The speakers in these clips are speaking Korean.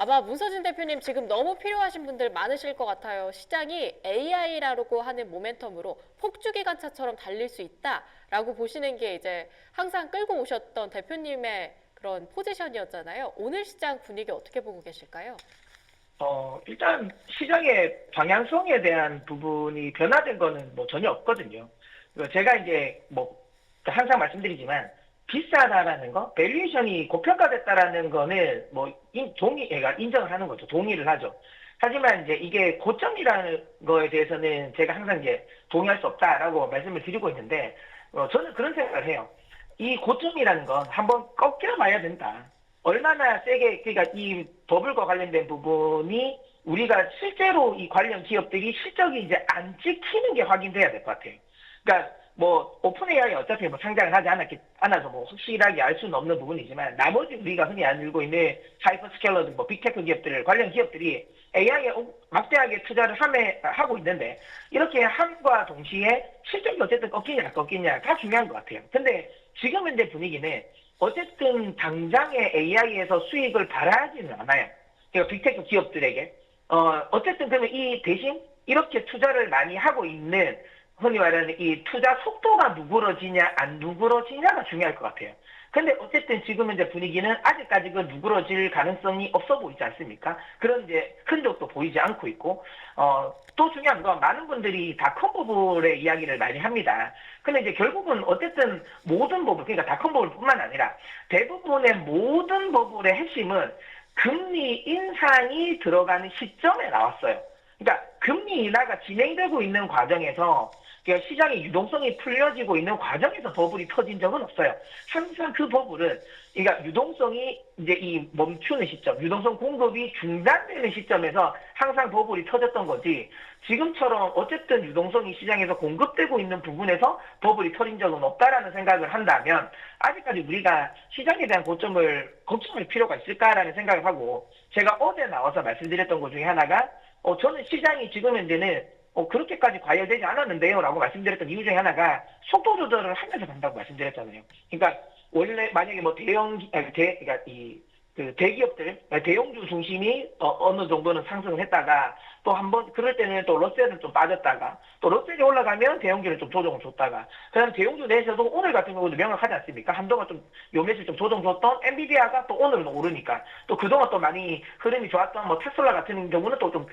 아마 문서진 대표님 지금 너무 필요하신 분들 많으실 것 같아요. 시장이 AI라고 하는 모멘텀으로 폭주기관차처럼 달릴 수 있다라고 보시는 게 이제 항상 끌고 오셨던 대표님의 그런 포지션이었잖아요. 오늘 시장 분위기 어떻게 보고 계실까요? 일단 시장의 방향성에 대한 부분이 변화된 거는 뭐 전혀 없거든요. 제가 이제 뭐 항상 말씀드리지만 비싸다라는 거, 밸류에이션이 고평가됐다라는 거는 뭐 얘가 인정을 하는 거죠. 동의를 하죠. 하지만 이제 이게 고점이라는 거에 대해서는 제가 항상 이제 동의할 수 없다라고 말씀을 드리고 있는데, 저는 그런 생각을 해요. 이 고점이라는 건 한번 꺾여봐야 된다. 얼마나 세게, 그러니까 이 버블과 관련된 부분이 우리가 실제로 이 관련 기업들이 실적이 이제 안 찍히는 게 확인돼야 될 것 같아요. 그러니까 뭐 오픈 AI 어차피 뭐 상장을 하지 않아서 뭐 확실하게 알 수는 없는 부분이지만 나머지 우리가 흔히 알고 있는 하이퍼스케일러들, 뭐 빅테크 기업들, 관련 기업들이 AI에 막대하게 투자를 하고 있는데 이렇게 함과 동시에 실적이 어쨌든 꺾이냐 안 꺾이냐가 중요한 것 같아요. 근데 지금 현재 분위기는 어쨌든 당장의 AI에서 수익을 바라지는 않아요. 그러니까 빅테크 기업들에게. 어쨌든 그러면 이 대신 이렇게 투자를 많이 하고 있는 흔히 말하는 이 투자 속도가 누그러지냐 안 누그러지냐가 중요할 것 같아요. 근데 어쨌든 지금 현재 분위기는 아직까지 그 누그러질 가능성이 없어 보이지 않습니까? 그런 이제 흔적도 보이지 않고 있고, 또 중요한 건 많은 분들이 닷컴 버블의 이야기를 많이 합니다. 근데 이제 결국은 어쨌든 모든 버블, 그러니까 닷컴 버블뿐만 아니라 대부분의 모든 버블의 핵심은 금리 인상이 들어가는 시점에 나왔어요. 그러니까 금리 인하가 진행되고 있는 과정에서 그러니까 시장의 유동성이 풀려지고 있는 과정에서 버블이 터진 적은 없어요. 항상 그 버블은 그러니까 유동성이 이제 이 멈추는 시점, 유동성 공급이 중단되는 시점에서 항상 버블이 터졌던 거지. 지금처럼 어쨌든 유동성이 시장에서 공급되고 있는 부분에서 버블이 터진 적은 없다라는 생각을 한다면 아직까지 우리가 시장에 대한 고점을 걱정할 필요가 있을까라는 생각을 하고 제가 어제 나와서 말씀드렸던 것 중에 하나가 저는 시장이 지금 현재는 그렇게까지 과열되지 않았는데요 라고 말씀드렸던 이유 중에 하나가 속도 조절을 하면서 간다고 말씀드렸잖아요. 그러니까 원래 만약에 뭐 그러니까 그 대기업들, 대형주 중심이 어느 정도는 상승을 했다가 또 한번 그럴 때는 또 러셀은 좀 빠졌다가 또 러셀이 올라가면 대형주는 좀 조정을 줬다가 그다음 대형주 내에서도 오늘 같은 경우도 명확하지 않습니까? 한동안 좀 요매수 좀 조정 줬던 엔비디아가 또 오늘은 오르니까 또 그동안 또 많이 흐름이 좋았던 뭐 테슬라 같은 경우는 또 좀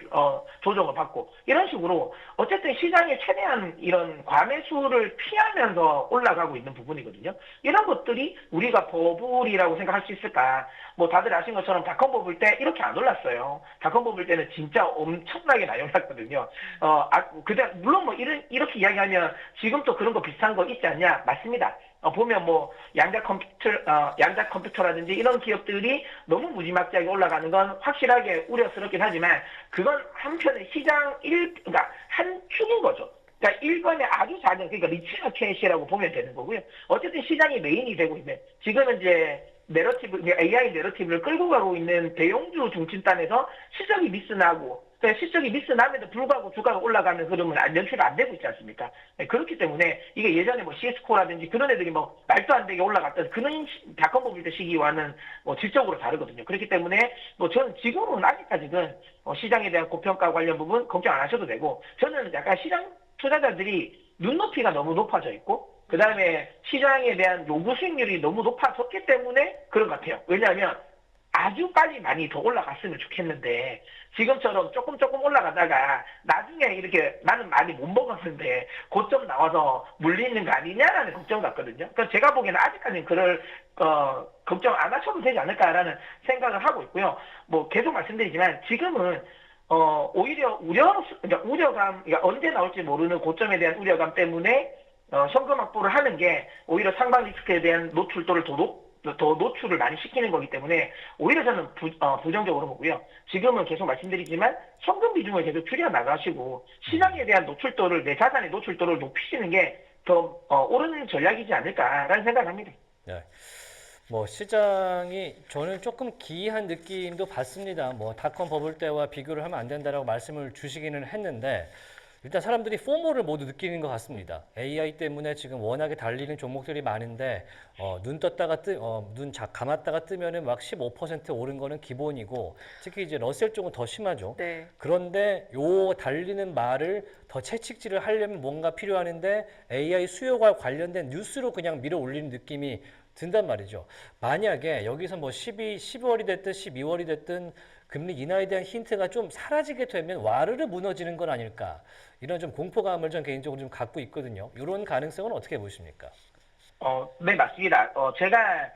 조정을 받고 이런 식으로 어쨌든 시장이 최대한 이런 과매수를 피하면서 올라가고 있는 부분이거든요. 이런 것들이 우리가 버블이라고 생각할 수 있을까? 뭐 다들 아신 것처럼 닷컴 버블 때 이렇게 안 올랐어요. 닷컴 버블 때는 진짜 엄청나게 많이 올랐거든요. 물론 뭐 이렇게 이야기하면 지금 또 그런 거 비슷한 거 있지 않냐? 맞습니다. 보면 뭐 양자 컴퓨터라든지 이런 기업들이 너무 무지막지하게 올라가는 건 확실하게 우려스럽긴 하지만 그건 한편의 그러니까 한 축인 거죠. 그러니까 일본의 아주 작은 그러니까 리치 마켓이라고 보면 되는 거고요. 어쨌든 시장이 메인이 되고 있는 지금은 이제 AI 내러티브를 끌고 가고 있는 대형주 중심단에서 실적이 미스나고 실적이 미스남에도 불구하고 주가가 올라가는 흐름은 연출이 안 되고 있지 않습니까? 네, 그렇기 때문에 이게 예전에 뭐 CS코라든지 그런 애들이 뭐 말도 안 되게 올라갔던 그런 닷컴 버블 때 시기와는 뭐 질적으로 다르거든요. 그렇기 때문에 뭐 저는 지금은 아직까지는 시장에 대한 고평가 관련 부분 걱정 안 하셔도 되고 저는 약간 시장 투자자들이 눈높이가 너무 높아져 있고 그 다음에 시장에 대한 요구 수익률이 너무 높아졌기 때문에 그런 것 같아요. 왜냐하면 아주 빨리 많이 더 올라갔으면 좋겠는데 지금처럼 조금 올라가다가 나중에 이렇게 나는 많이 못 먹었는데 고점 나와서 물리는 거 아니냐라는 걱정 같거든요. 그러니까 제가 보기에는 아직까지는 걱정 안 하셔도 되지 않을까라는 생각을 하고 있고요. 뭐 계속 말씀드리지만 지금은 오히려 그러니까 우려감, 그러니까 언제 나올지 모르는 고점에 대한 우려감 때문에 현금 확보를 하는 게 오히려 상방 리스크에 대한 노출도를 더 노출을 많이 시키는 거기 때문에 오히려 저는 부정적으로 보고요. 지금은 계속 말씀드리지만 현금 비중을 계속 줄여 나가시고 시장에 대한 노출도를 내 자산의 노출도를 높이시는 게 더 옳은 전략이지 않을까라는 생각을 합니다. 네. 뭐 시장이 저는 조금 기이한 느낌도 받습니다. 뭐 닷컴 버블 때와 비교를 하면 안 된다라고 말씀을 주시기는 했는데 일단 사람들이 포모를 모두 느끼는 것 같습니다. AI 때문에 지금 워낙에 달리는 종목들이 많은데 감았다가 뜨면은 막 15% 오른 거는 기본이고 특히 이제 러셀 쪽은 더 심하죠. 네. 그런데 요 달리는 말을 더 채찍질을 하려면 뭔가 필요하는데 AI 수요와 관련된 뉴스로 그냥 밀어 올리는 느낌이 든단 말이죠. 만약에 여기서 뭐 12월이 됐든 12월이 됐든 금리 인하에 대한 힌트가 좀 사라지게 되면 와르르 무너지는 건 아닐까. 이런 좀 공포감을 전 개인적으로 좀 갖고 있거든요. 이런 가능성은 어떻게 보십니까? 네, 맞습니다. 제가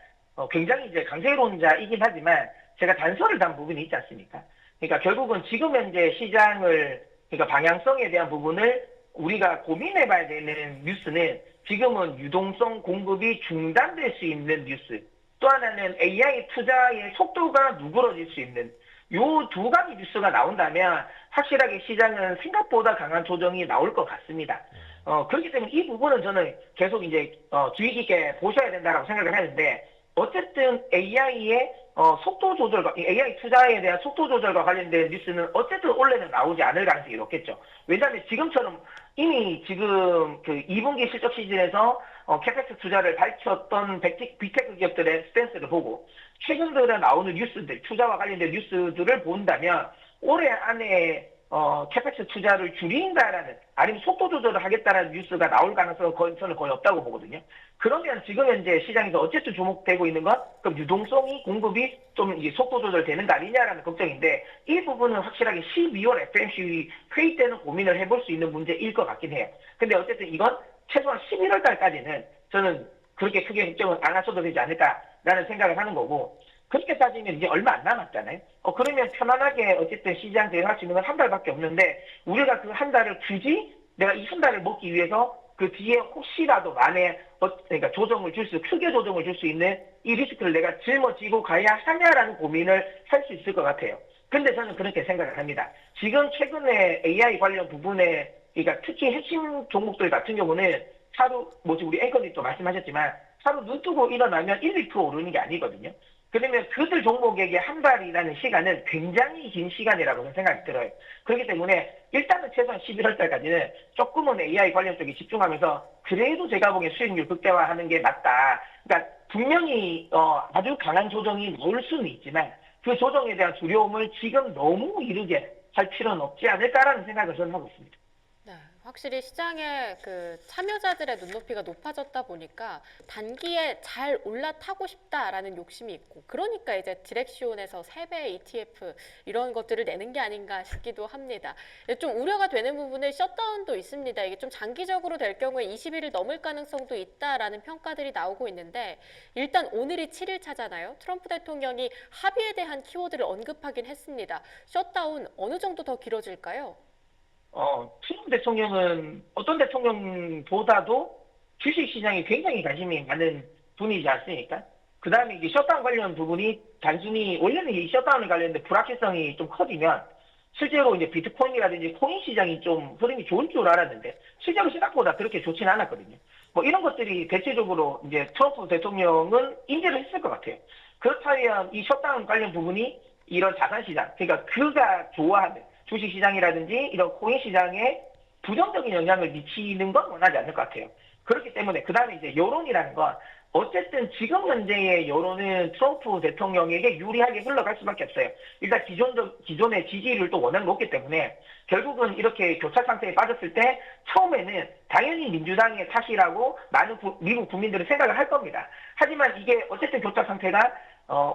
굉장히 이제 강세론자이긴 하지만 제가 단서를 단 부분이 있지 않습니까? 그러니까 결국은 지금 현재 시장을, 그러니까 방향성에 대한 부분을 우리가 고민해 봐야 되는 뉴스는 지금은 유동성 공급이 중단될 수 있는 뉴스, 또 하나는 AI 투자의 속도가 누그러질 수 있는 요 두 가지 뉴스가 나온다면 확실하게 시장은 생각보다 강한 조정이 나올 것 같습니다. 그렇기 때문에 이 부분은 저는 계속 이제 주의 깊게 보셔야 된다고 생각을 하는데 어쨌든 AI의 속도 조절과 AI 투자에 대한 속도 조절과 관련된 뉴스는 어쨌든 원래는 나오지 않을 가능성이 높겠죠. 왜냐하면 지금처럼 이미 지금 그 2분기 실적 시즌에서 캐펙스 투자를 밝혔던 빅테크 기업들의 스탠스를 보고 최근 들에 나오는 뉴스들, 투자와 관련된 뉴스들을 본다면 올해 안에 캐펙스 투자를 줄인다라는 아니면 속도 조절을 하겠다라는 뉴스가 나올 가능성은 저는 거의 없다고 보거든요. 그러면 지금 현재 시장에서 어쨌든 주목되고 있는 건 그럼 유동성이 공급이 좀 이제 속도 조절되는 거 아니냐라는 걱정인데 이 부분은 확실하게 12월 FMC 회의 때는 고민을 해볼 수 있는 문제일 것 같긴 해요. 근데 어쨌든 이건 최소한 11월 달까지는 저는 그렇게 크게 걱정을 안 하셔도 되지 않을까라는 생각을 하는 거고 그렇게 따지면 이제 얼마 안 남았잖아요. 그러면 편안하게 어쨌든 시장 대응할 수 있는 건 한 달밖에 없는데 우리가 그 한 달을 굳이 내가 이 한 달을 먹기 위해서 그 뒤에 혹시라도 만에 그러니까 크게 조정을 줄 수 있는 이 리스크를 내가 짊어지고 가야 하냐라는 고민을 할 수 있을 것 같아요. 근데 저는 그렇게 생각을 합니다. 지금 최근에 AI 관련 부분에 그러니까 특히 핵심 종목들 같은 경우는 하루 우리 앵커님도 말씀하셨지만 하루 눈 뜨고 일어나면 1, 2% 오르는 게 아니거든요. 그러면 그들 종목에게 한 달이라는 시간은 굉장히 긴 시간이라고 저는 생각이 들어요. 그렇기 때문에 일단은 최소한 11월 달까지는 조금은 AI 관련 쪽에 집중하면서 그래도 제가 보기엔 수익률 극대화하는 게 맞다. 그러니까 분명히 아주 강한 조정이 나올 수는 있지만 그 조정에 대한 두려움을 지금 너무 이르게 할 필요는 없지 않을까라는 생각을 저는 하고 있습니다. 네, 확실히 시장의 그 참여자들의 눈높이가 높아졌다 보니까 단기에 잘 올라타고 싶다라는 욕심이 있고 그러니까 이제 디렉시온에서 3배 ETF 이런 것들을 내는 게 아닌가 싶기도 합니다. 좀 우려가 되는 부분은 셧다운도 있습니다. 이게 좀 장기적으로 될 경우에 20일을 넘을 가능성도 있다라는 평가들이 나오고 있는데 일단 오늘이 7일 차잖아요. 트럼프 대통령이 합의에 대한 키워드를 언급하긴 했습니다. 셧다운 어느 정도 더 길어질까요? 트럼프 대통령은 어떤 대통령보다도 주식시장에 굉장히 관심이 많은 분이지 않습니까? 그 다음에 이제 셧다운 관련 부분이 단순히 원래는 이 셧다운에 관련된 불확실성이 좀 커지면 실제로 이제 비트코인이라든지 코인 시장이 좀 흐름이 좋을 줄 알았는데 실제로 생각보다 그렇게 좋지는 않았거든요. 뭐 이런 것들이 대체적으로 이제 트럼프 대통령은 인지를 했을 것 같아요. 그렇다면 이 셧다운 관련 부분이 이런 자산시장, 그러니까 그가 좋아하는 주식시장이라든지 이런 코인 시장에 부정적인 영향을 미치는 건 원하지 않을 것 같아요. 그렇기 때문에 그 다음에 이제 여론이라는 건 어쨌든 지금 현재의 여론은 트럼프 대통령에게 유리하게 흘러갈 수밖에 없어요. 일단 기존의 지지율도 워낙 높기 때문에 결국은 이렇게 교착 상태에 빠졌을 때 처음에는 당연히 민주당의 탓이라고 많은 미국 국민들은 생각을 할 겁니다. 하지만 이게 어쨌든 교착 상태가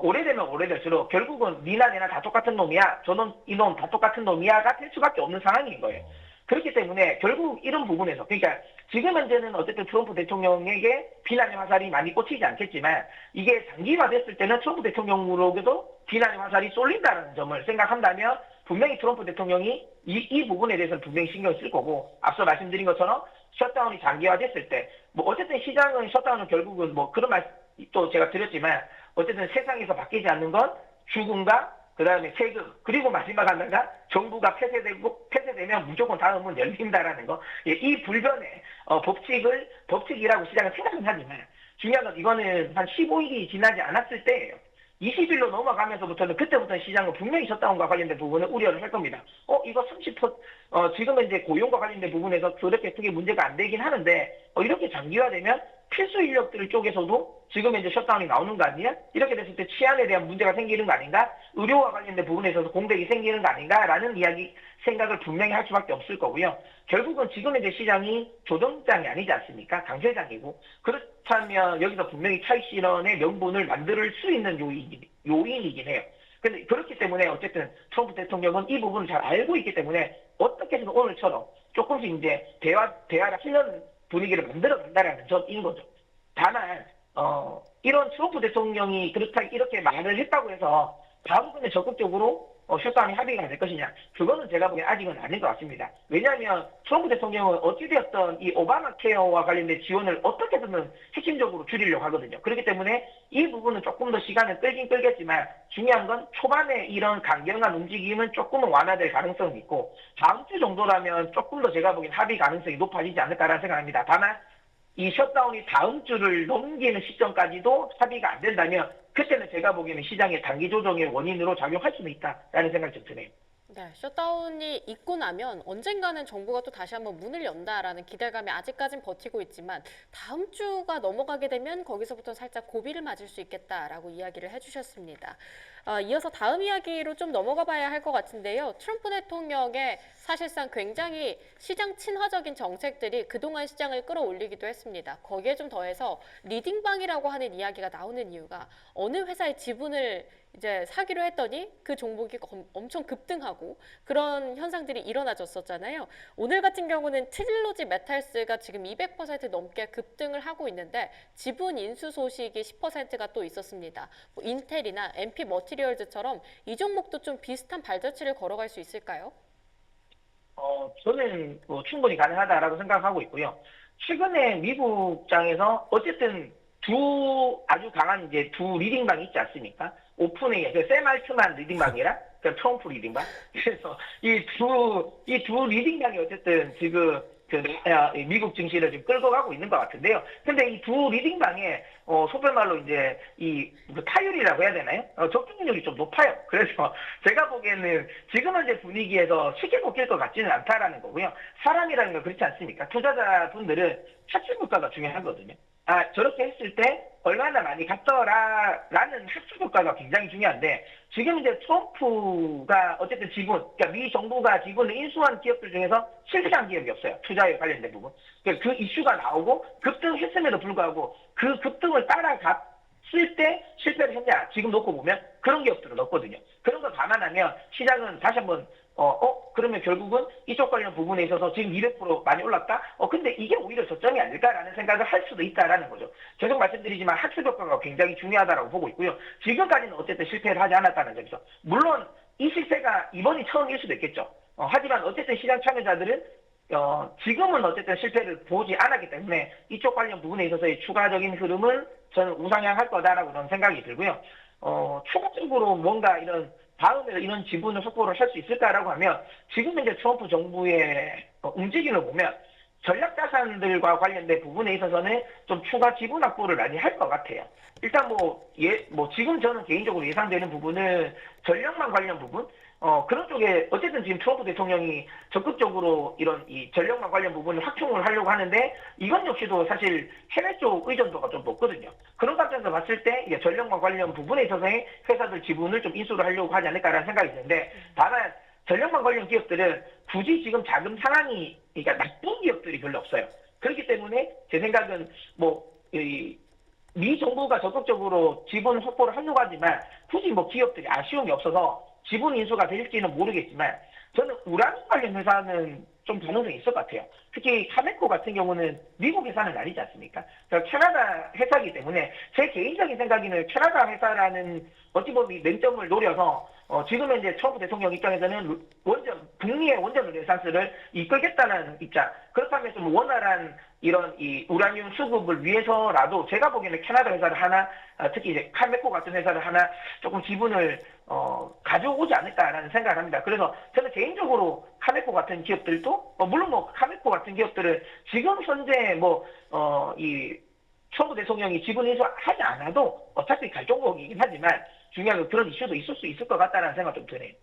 오래되면 오래될수록 결국은 니나 내나 다 똑같은 놈이야. 저놈 이놈 다 똑같은 놈이야가 될 수밖에 없는 상황인 거예요. 그렇기 때문에 결국 이런 부분에서 그러니까 지금 현재는 어쨌든 트럼프 대통령에게 비난의 화살이 많이 꽂히지 않겠지만 이게 장기화됐을 때는 트럼프 대통령으로도 비난의 화살이 쏠린다는 점을 생각한다면 분명히 트럼프 대통령이 이 부분에 대해서는 분명히 신경을 쓸 거고 앞서 말씀드린 것처럼 셧다운이 장기화됐을 때 뭐 어쨌든 시장은 셧다운은 결국은 뭐 그런 말 또 제가 드렸지만 어쨌든 세상에서 바뀌지 않는 건 죽음과 그 다음에 세금 그리고 마지막 하나가 정부가 폐쇄되면 무조건 다음은 열린다라는 거. 이 불변의 법칙이라고 시장은 생각은 하지만 중요한 건 이거는 한 15일이 지나지 않았을 때예요. 20일로 넘어가면서부터는 그때부터 시장은 분명히 셧다운과 관련된 부분을 우려를 할 겁니다. 이거 30%, 지금은 이제 고용과 관련된 부분에서 그렇게 크게 문제가 안 되긴 하는데, 이렇게 장기화되면 필수 인력들 쪽에서도 지금 이제 셧다운이 나오는 거 아니야? 이렇게 됐을 때 치안에 대한 문제가 생기는 거 아닌가? 의료와 관련된 부분에 있어서 공백이 생기는 거 아닌가라는 생각을 분명히 할 수밖에 없을 거고요. 결국은 지금 이제 시장이 조정장이 아니지 않습니까? 강세장이고. 그렇다면 여기서 분명히 차익 실현의 명분을 만들 수 있는 요인이긴 해요. 근데 그렇기 때문에 어쨌든 트럼프 대통령은 이 부분을 잘 알고 있기 때문에 어떻게 해서 오늘처럼 조금씩 이제 대화를 하려는 분위기를 만들어 간다라는 점인 거죠. 다만 이런 트럼프 대통령이 그렇다 이렇게 말을 했다고 해서 바로 그냥 적극적으로 셧다운이 합의가 될 것이냐, 그거는 제가 보기엔 아직은 아닌 것 같습니다. 왜냐하면 트럼프 대통령은 어찌되었던 이 오바마 케어와 관련된 지원을 어떻게든 핵심적으로 줄이려고 하거든요. 그렇기 때문에 이 부분은 조금 더 시간을 끌긴 끌겠지만 중요한 건 초반에 이런 강경한 움직임은 조금은 완화될 가능성이 있고, 다음 주 정도라면 조금 더 제가 보기엔 합의 가능성이 높아지지 않을까라는 생각합니다. 다만 이 셧다운이 다음 주를 넘기는 시점까지도 합의가 안 된다면 그때는 제가 보기에는 시장의 단기 조정의 원인으로 작용할 수는 있다라는 생각이 좀 드네요. 네, 셧다운이 있고 나면 언젠가는 정부가 또 다시 한번 문을 연다라는 기대감이 아직까진 버티고 있지만 다음 주가 넘어가게 되면 거기서부터 살짝 고비를 맞을 수 있겠다라고 이야기를 해주셨습니다. 이어서 다음 이야기로 좀 넘어가 봐야 할 것 같은데요. 트럼프 대통령의 사실상 굉장히 시장 친화적인 정책들이 그동안 시장을 끌어올리기도 했습니다. 거기에 좀 더해서 리딩방이라고 하는 이야기가 나오는 이유가 어느 회사의 지분을 이제 사기로 했더니 그 종목이 엄청 급등하고 그런 현상들이 일어나졌었잖아요. 오늘 같은 경우는 트릴로지 메탈스가 지금 200% 넘게 급등을 하고 있는데 지분 인수 소식이 10%가 또 있었습니다. 뭐 인텔이나 MP 머티리얼즈처럼 이 종목도 좀 비슷한 발자취를 걸어갈 수 있을까요? 저는 충분히 가능하다라고 생각하고 있고요. 최근에 미국장에서 어쨌든 아주 강한 이제 두 리딩방이 있지 않습니까? 오픈AI, 샘 알트만 리딩방이랑 트럼프 리딩방. 그래서 이 두 리딩방이 어쨌든 지금 미국 증시를 지금 끌고 가고 있는 것 같은데요. 근데 이 두 리딩방에 소변 말로 이제 타율이라고 해야 되나요? 적중률이 좀 높아요. 그래서 제가 보기에는 지금 현재 분위기에서 쉽게 꺾일 것 같지는 않다라는 거고요. 사람이라는 건 그렇지 않습니까? 투자자분들은 학습 효과가 중요하거든요. 저렇게 했을 때 얼마나 많이 갔더라라는 학습 효과가 굉장히 중요한데, 지금 이제 트럼프가 어쨌든 그러니까 미 정부가 지분을 인수한 기업들 중에서 실패한 기업이 없어요. 투자에 관련된 부분. 그 이슈가 나오고 급등했음에도 불구하고 그 급등을 따라갔을 때 실패를 했냐, 지금 놓고 보면 그런 기업들은 없거든요. 그런 거 감안하면 시장은 다시 한번 그러면 결국은 이쪽 관련 부분에 있어서 지금 200% 많이 올랐다? 근데 이게 오히려 저점이 아닐까라는 생각을 할 수도 있다라는 거죠. 계속 말씀드리지만 학습 효과가 굉장히 중요하다라고 보고 있고요. 지금까지는 어쨌든 실패를 하지 않았다는 점에서. 물론 이 실패가 이번이 처음일 수도 있겠죠. 하지만 어쨌든 시장 참여자들은 지금은 어쨌든 실패를 보지 않았기 때문에 이쪽 관련 부분에 있어서의 추가적인 흐름은 저는 우상향할 거다라고 저는 생각이 들고요. 추가적으로 뭔가 다음에 이런 지분을 확보를 할 수 있을까라고 하면 지금 이제 트럼프 정부의 움직임을 보면 전략자산들과 관련된 부분에 있어서는 좀 추가 지분 확보를 많이 할 것 같아요. 일단 지금 저는 개인적으로 예상되는 부분은 전력망 관련 부분, 그런 쪽에 어쨌든 지금 트럼프 대통령이 적극적으로 이런 이 전력망 관련 부분을 확충을 하려고 하는데, 이건 역시도 사실 해외 쪽 의존도가 좀 높거든요. 그런 관점에서 봤을 때 이제 전력망 관련 부분에 있어서의 회사들 지분을 좀 인수를 하려고 하지 않을까라는 생각이 드는데, 다만 전력망 관련 기업들은 굳이 지금 자금 상황이 그러니까 나쁜 기업들이 별로 없어요. 그렇기 때문에 제 생각은 미 정부가 적극적으로 지분 확보를 하려고 하지만 굳이 기업들이 아쉬움이 없어서 지분 인수가 될지는 모르겠지만, 저는 우라늄 관련 회사는 좀 가능성이 있을 것 같아요. 특히 카메코 같은 경우는 미국 회사는 아니지 않습니까? 캐나다 회사이기 때문에 제 개인적인 생각에는 캐나다 회사라는 어찌 보면 맹점을 노려서 지금 이제 트럼프 대통령 입장에서는 북미의 원전 르네상스를 이끌겠다는 입장. 그렇다면 좀 원활한 이런 이 우라늄 수급을 위해서라도 제가 보기에는 캐나다 회사를 하나, 특히 이제 카메코 같은 회사를 하나 조금 지분을 가져오지 않을까라는 생각을 합니다. 그래서 저는 개인적으로 카메코 같은 기업들도 물론 카메코 같은 기업들은 지금 현재 이 트럼프 대통령이 지분 인수하지 않아도 어차피 갈 종목이긴 하지만, 중요한 그런 이슈도 있을 수 있을 것 같다는 생각 좀 드네요.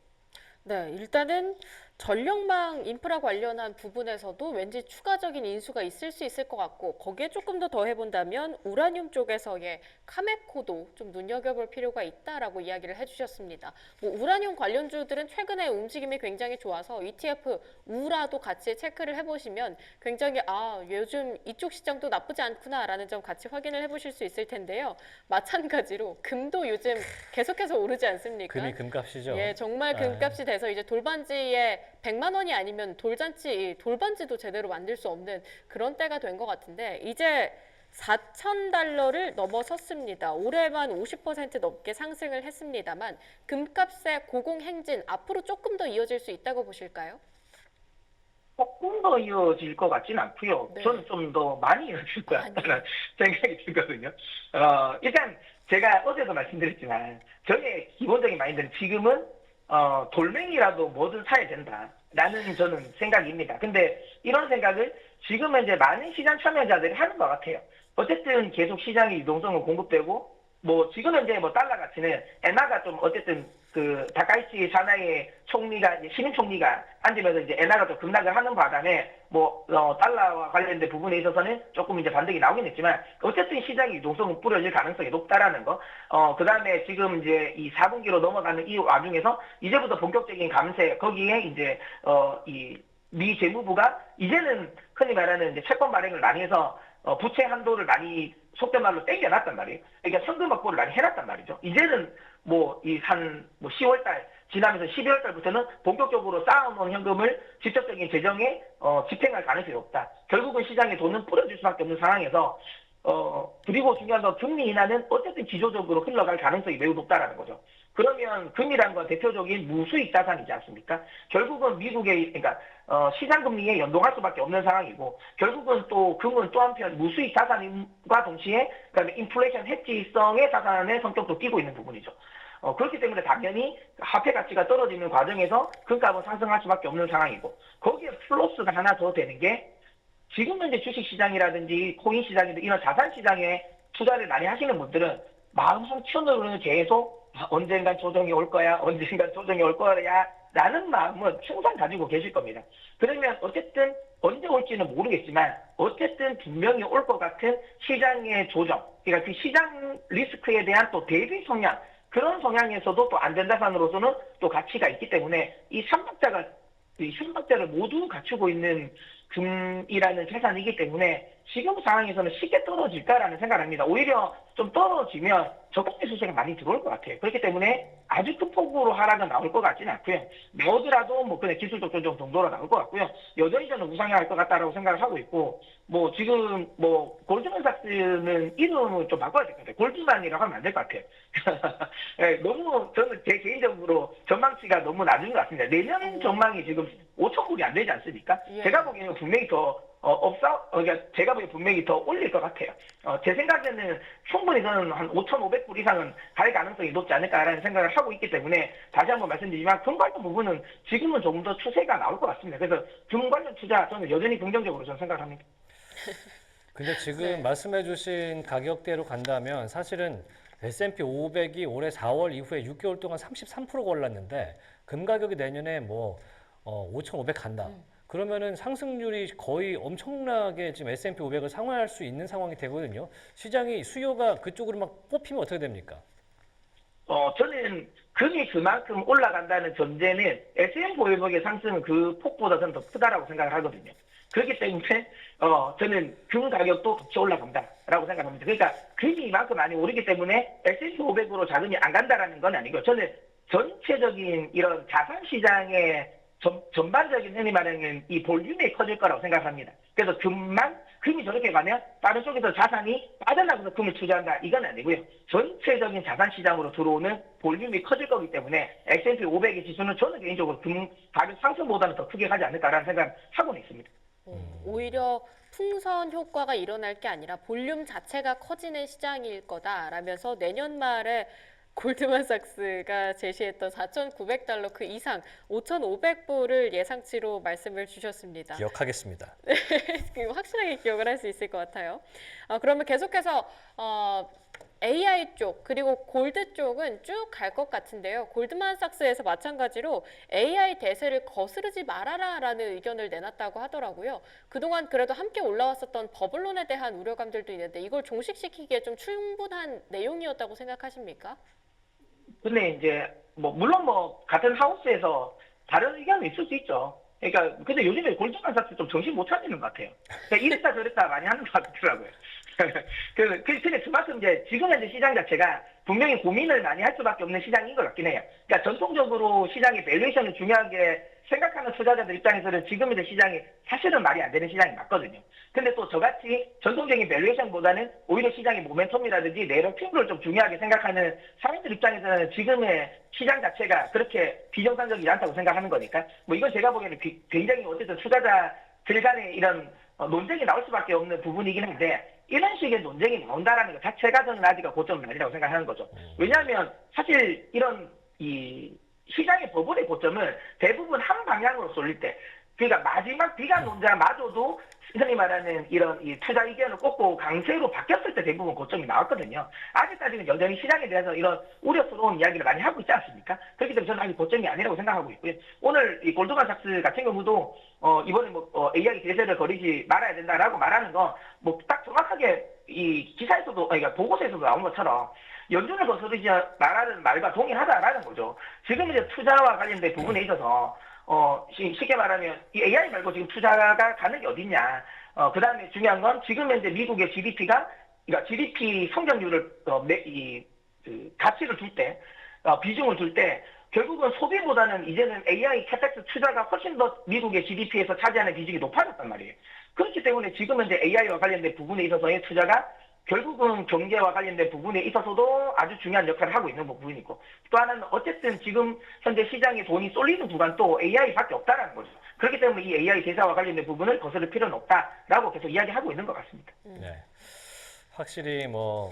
네, 일단은 전력망 인프라 관련한 부분에서도 왠지 추가적인 인수가 있을 수 있을 것 같고 거기에 조금 더 더해본다면 우라늄 쪽에서의 카메코도 좀 눈여겨볼 필요가 있다라고 이야기를 해주셨습니다. 뭐 우라늄 관련주들은 최근에 움직임이 굉장히 좋아서 ETF 우라도 같이 체크를 해보시면 굉장히 요즘 이쪽 시장도 나쁘지 않구나라는 점 같이 확인을 해보실 수 있을 텐데요. 마찬가지로 금도 요즘 계속해서 오르지 않습니까? 금이 금값이죠. 예, 정말 금값이 돼서 이제 돌반지에 100만 원이 아니면 돌반지도 제대로 만들 수 없는 그런 때가 된 것 같은데 이제 4,000달러를 넘어섰습니다. 올해만 50% 넘게 상승을 했습니다만 금값의 고공행진 앞으로 조금 더 이어질 수 있다고 보실까요? 조금 더 이어질 것 같지는 않고요. 네. 저는 좀 더 많이 이어질 것 같다는 생각이 들거든요. 일단 제가 어제도 말씀드렸지만 저의 기본적인 마인드는 지금은 돌멩이라도 뭐든 사야 된다라는 저는 생각입니다. 근데 이런 생각을 지금 이제 많은 시장 참여자들이 하는 것 같아요. 어쨌든 계속 시장의 유동성은 공급되고 뭐 지금은 이제 뭐 달러 가치는 엔화가 좀 어쨌든 그 다카이치 사나이의 총리가 이제 신임 총리가 앉으면서 이제 엔화가 좀 급락을 하는 바람에 뭐 달러와 관련된 부분에 있어서는 조금 이제 반등이 나오긴 했지만 어쨌든 시장의 유동성은 뿌려질 가능성이 높다라는 거. 그다음에 지금 이제 이 4분기로 넘어가는 이 와중에서 이제부터 본격적인 감세 거기에 이제 이 미 재무부가 이제는 흔히 말하는 이제 채권 발행을 많이 해서 부채 한도를 많이 속된 말로 땡겨놨단 말이에요. 그러니까 현금 확보를 많이 해놨단 말이죠. 이제는 뭐 10월 달 지나면서 12월 달부터는 본격적으로 쌓아놓은 현금을 직접적인 재정에 집행할 가능성이 없다. 결국은 시장에 돈은 뿌려질 수밖에 없는 상황에서 그리고 중요한 건 금리 인하는 어쨌든 기조적으로 흘러갈 가능성이 매우 높다라는 거죠. 그러면 금이라는 건 대표적인 무수익 자산이지 않습니까? 결국은 미국의 그러니까 시장 금리에 연동할 수밖에 없는 상황이고 결국은 또 금은 또 한편 무수익 자산과 동시에 그다음에 인플레이션 해지성의 자산의 성격도 띠고 있는 부분이죠. 그렇기 때문에 당연히 화폐 가치가 떨어지는 과정에서 금값은 상승할 수밖에 없는 상황이고 거기에 플러스가 하나 더 되는 게 지금 현재 주식 시장이라든지 코인 시장이든 이런 자산 시장에 투자를 많이 하시는 분들은 마음 한켠으로는 계속 언젠간 조정이 올 거야, 언젠간 조정이 올 거야 라는 마음은 항상 가지고 계실 겁니다. 그러면 어쨌든 언제 올지는 모르겠지만 어쨌든 분명히 올 것 같은 시장의 조정, 그러니까 그 시장 리스크에 대한 또 대비 성향, 그런 성향에서도 또 안전자산으로서는 또 가치가 있기 때문에 이 3박자를 모두 갖추고 있는 금이라는 자산이기 때문에 지금 상황에서는 쉽게 떨어질까라는 생각을 합니다. 오히려 좀 떨어지면 저가의 수세가 많이 들어올 것 같아요. 그렇기 때문에 아주 큰 폭으로 하락은 나올 것 같지는 않고요. 나오더라도 뭐 그냥 기술적 조정 정도로 나올 것 같고요. 여전히 저는 우상향할 것 같다라고 생각을 하고 있고 뭐 지금 뭐 골드만삭스는 이름을 좀 바꿔야 될 것 같아요. 골드만이라고 하면 안 될 것 같아요. 네, 너무 저는 제 개인적으로 전망치가 너무 낮은 것 같습니다. 내년 전망이 지금 5,000불이 안 되지 않습니까? 예. 제가 보기에는 분명히 더 그러니까 제가 보기에 분명히 더 올릴 것 같아요. 제 생각에는 충분히 저는 한 5,500불 이상은 갈 가능성이 높지 않을까라는 생각을 하고 있기 때문에 다시 한번 말씀드리지만 금 관련 부분은 지금은 조금 더 추세가 나올 것 같습니다. 그래서 금 관련 투자 저는 여전히 긍정적으로 저는 생각을 합니다. 근데 지금 네. 말씀해주신 가격대로 간다면 사실은 S&P 500이 올해 4월 이후에 6개월 동안 33%가 올랐는데 금 가격이 내년에 뭐 5,500 간다. 그러면은 상승률이 거의 엄청나게 지금 S&P 500을 상회할 수 있는 상황이 되거든요. 시장이 수요가 그쪽으로 막 뽑히면 어떻게 됩니까? 저는 금이 그만큼 올라간다는 전제는 S&P 500의 상승은 그 폭보다 저는 더 크다라고 생각을 하거든요. 그렇기 때문에 저는 금 가격도 같이 올라간다라고 생각합니다. 그러니까 금이 이만큼 많이 오르기 때문에 S&P 500으로 자금이 안 간다라는 건 아니고요. 저는 전체적인 이런 자산 시장의 전반적인 흔히 말하는 이 볼륨이 커질 거라고 생각합니다. 그래서 금이 저렇게 가면 다른 쪽에서 자산이 빠져나가서 금을 투자한다 이건 아니고요. 전체적인 자산 시장으로 들어오는 볼륨이 커질 거기 때문에 S&P 500의 지수는 저는 개인적으로 금 가격 상승보다는 더 크게 가지 않을까라는 생각을 하고는 있습니다. 오히려 풍선 효과가 일어날 게 아니라 볼륨 자체가 커지는 시장일 거다라면서 내년 말에 골드만삭스가 제시했던 4,900달러 그 이상 5,500불을 예상치로 말씀을 주셨습니다. 기억하겠습니다. 확실하게 기억을 할 수 있을 것 같아요. 그러면 계속해서 AI 쪽 그리고 골드 쪽은 쭉 갈 것 같은데요. 골드만삭스에서 마찬가지로 AI 대세를 거스르지 말아라라는 의견을 내놨다고 하더라고요. 그동안 그래도 함께 올라왔었던 버블론에 대한 우려감들도 있는데 이걸 종식시키기에 좀 충분한 내용이었다고 생각하십니까? 근데 이제 뭐 물론 뭐 같은 하우스에서 다른 의견이 있을 수 있죠. 그러니까 근데 요즘에 골드만삭스 좀 정신 못 차리는 것 같아요. 그러니까 이랬다 저랬다 많이 하는 것 같더라고요. 근데 그만큼 이제 지금 현재 시장 자체가 분명히 고민을 많이 할 수밖에 없는 시장인 것 같긴 해요. 그러니까 전통적으로 시장의 밸류에이션을 중요하게 생각하는 투자자들 입장에서는 지금 현재 시장이 사실은 말이 안 되는 시장이 맞거든요. 근데 또 저같이 전통적인 밸류에이션보다는 오히려 시장의 모멘텀이라든지 내러티브를 좀 중요하게 생각하는 사람들 입장에서는 지금의 시장 자체가 그렇게 비정상적이지 않다고 생각하는 거니까 뭐 이건 제가 보기에는 굉장히 어쨌든 투자자들 간의 이런 논쟁이 나올 수밖에 없는 부분이긴 한데 이런 식의 논쟁이 나온다라는 것 자체가 저는 아직은 고점은 아니라고 생각하는 거죠. 왜냐하면 사실 이런 이 시장의 버블의 고점은 대부분 한 방향으로 쏠릴 때, 그러니까 마지막 비관 논자마저도 흔히 말하는 이런 이 투자 의견을 꽂고 강세로 바뀌었을 때 대부분 고점이 나왔거든요. 아직까지는 여전히 시장에 대해서 이런 우려스러운 이야기를 많이 하고 있지 않습니까? 그렇기 때문에 저는 아직 고점이 아니라고 생각하고 있고요. 오늘 이 골드만삭스 같은 경우도 이번에 뭐 AI 대세를 거리지 말아야 된다라고 말하는 거 뭐 딱 정확하게 이 기사에서도 그러니까 보고서에서도 나온 것처럼 연준을 거스르지 말하는 말과 동일하다라는 거죠. 지금 이제 투자와 관련된 부분에 있어서 쉽게 말하면 이 AI 말고 지금 투자가 가는 게 어딨냐. 그 다음에 중요한 건 지금 현재 미국의 GDP가 그러니까 GDP 성장률을 가치를 둘 때, 비중을 둘 때 결국은 소비보다는 이제는 AI 캐펙스 투자가 훨씬 더 미국의 GDP에서 차지하는 비중이 높아졌단 말이에요. 그렇기 때문에 지금 현재 AI와 관련된 부분에 있어서의 투자가 결국은 경제와 관련된 부분에 있어서도 아주 중요한 역할을 하고 있는 부분이고 또 하나는 어쨌든 지금 현재 시장에 돈이 쏠리는 구간도 AI밖에 없다라는 거죠. 그렇기 때문에 이 AI 대사와 관련된 부분을 거스를 필요는 없다라고 계속 이야기하고 있는 것 같습니다. 네. 확실히 뭐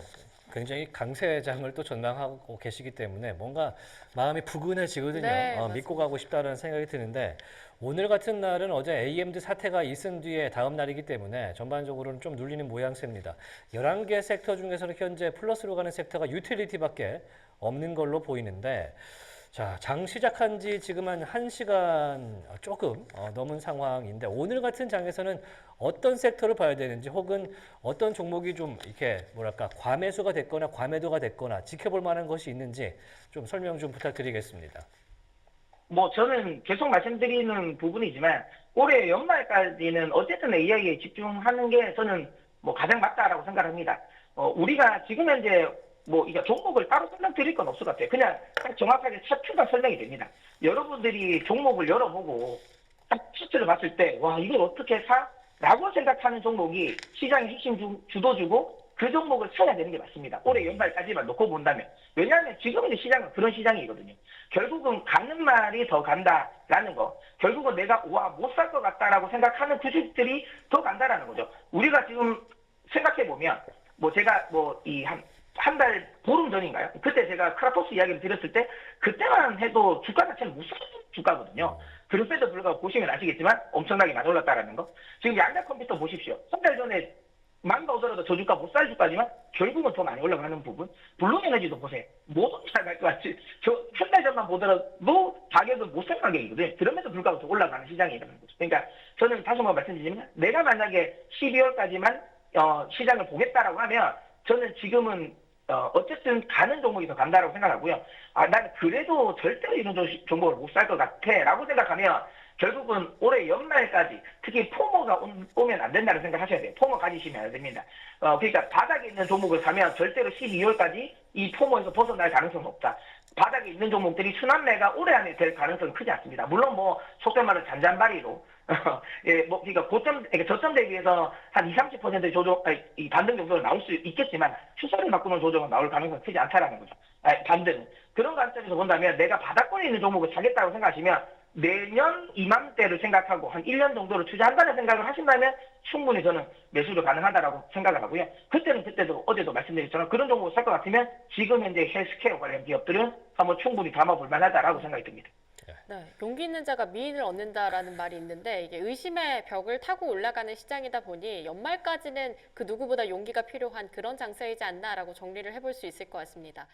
굉장히 강세장을 또 전망하고 계시기 때문에 뭔가 마음이 부근해지거든요. 네, 믿고 맞습니다. 가고 싶다는 생각이 드는데 오늘 같은 날은 어제 AMD 사태가 있은 뒤에 다음 날이기 때문에 전반적으로는 좀 눌리는 모양새입니다. 11개 섹터 중에서는 현재 플러스로 가는 섹터가 유틸리티밖에 없는 걸로 보이는데 자, 장 시작한 지 지금 한 1시간 조금 넘은 상황인데 오늘 같은 장에서는 어떤 섹터를 봐야 되는지 혹은 어떤 종목이 좀 이렇게 뭐랄까 과매수가 됐거나 과매도가 됐거나 지켜볼 만한 것이 있는지 좀 설명 좀 부탁드리겠습니다. 뭐 저는 계속 말씀드리는 부분이지만 올해 연말까지는 어쨌든 AI에 집중하는 게 저는 뭐 가장 맞다라고 생각합니다. 우리가 지금 현재 뭐 이게 종목을 따로 설명드릴 건 없을 것 같아요. 그냥 딱 정확하게 차트가 설명이 됩니다. 여러분들이 종목을 열어보고 딱 차트를 봤을 때 와 이걸 어떻게 사? 라고 생각하는 종목이 시장의 핵심 주도주고 그 종목을 사야 되는 게 맞습니다. 올해 연말까지만 놓고 본다면. 왜냐하면 지금 이제 시장은 그런 시장이거든요. 결국은 가는 말이 더 간다라는 거. 결국은 내가 와 못 살 것 같다라고 생각하는 그 주식들이 더 간다라는 거죠. 우리가 지금 생각해보면 뭐 제가 뭐 이 한 달 보름 전인가요? 그때 제가 크라토스 이야기를 드렸을 때 그때만 해도 주가 자체는 무슨 주가거든요. 그럼에도 불구하고 보시면 아시겠지만 엄청나게 많이 올랐다라는 거. 지금 양자 컴퓨터 보십시오. 한 달 전에 만가 오더라도 저 주가 못 살 주가지만 결국은 더 많이 올라가는 부분. 블루에너지도 보세요. 뭐든 잘갈 것 같지. 저 한 달 전만 보더라도 가격은 못 살 가격이거든요. 그럼에도 불구하고 더 올라가는 시장이라는 거죠. 그러니까 저는 다시 한번 말씀드리면 내가 만약에 12월까지만 시장을 보겠다라고 하면 저는 지금은 어쨌든 가는 종목이 더 간다라고 생각하고요. 난 그래도 절대로 이런 종목을 못 살 것 같아라고 생각하면 결국은 올해 연말까지 특히 포모가 오면 안 된다는 생각하셔야 돼요. 포모 가지시면 안 됩니다. 그러니까 바닥에 있는 종목을 사면 절대로 12월까지 이 포모에서 벗어날 가능성은 없다. 바닥에 있는 종목들이 순환매가 올해 안에 될 가능성은 크지 않습니다. 물론 뭐 속된 말은 잔잔바리로 예, 뭐 그러니까 저점 대비해서 한 20-30% 조정, 이 반등 정도는 나올 수 있겠지만 추세를 바꾸는 조정은 나올 가능성은 크지 않다라는 거죠. 반등. 그런 관점에서 본다면 내가 바닥권에 있는 종목을 사겠다고 생각하시면 내년 이맘때를 생각하고 한 1년 정도를 투자한다는 생각을 하신다면 충분히 저는 매수도 가능하다라고 생각을 하고요. 그때도 어제도 말씀드렸잖아요. 그런 종목을 살 것 같으면 지금 현재 헬스케어 관련 기업들은 한번 충분히 담아볼 만하다라고 생각이 듭니다. 네, 용기 있는 자가 미인을 얻는다라는 말이 있는데 이게 의심의 벽을 타고 올라가는 시장이다 보니 연말까지는 그 누구보다 용기가 필요한 그런 장세이지 않나라고 정리를 해볼 수 있을 것 같습니다.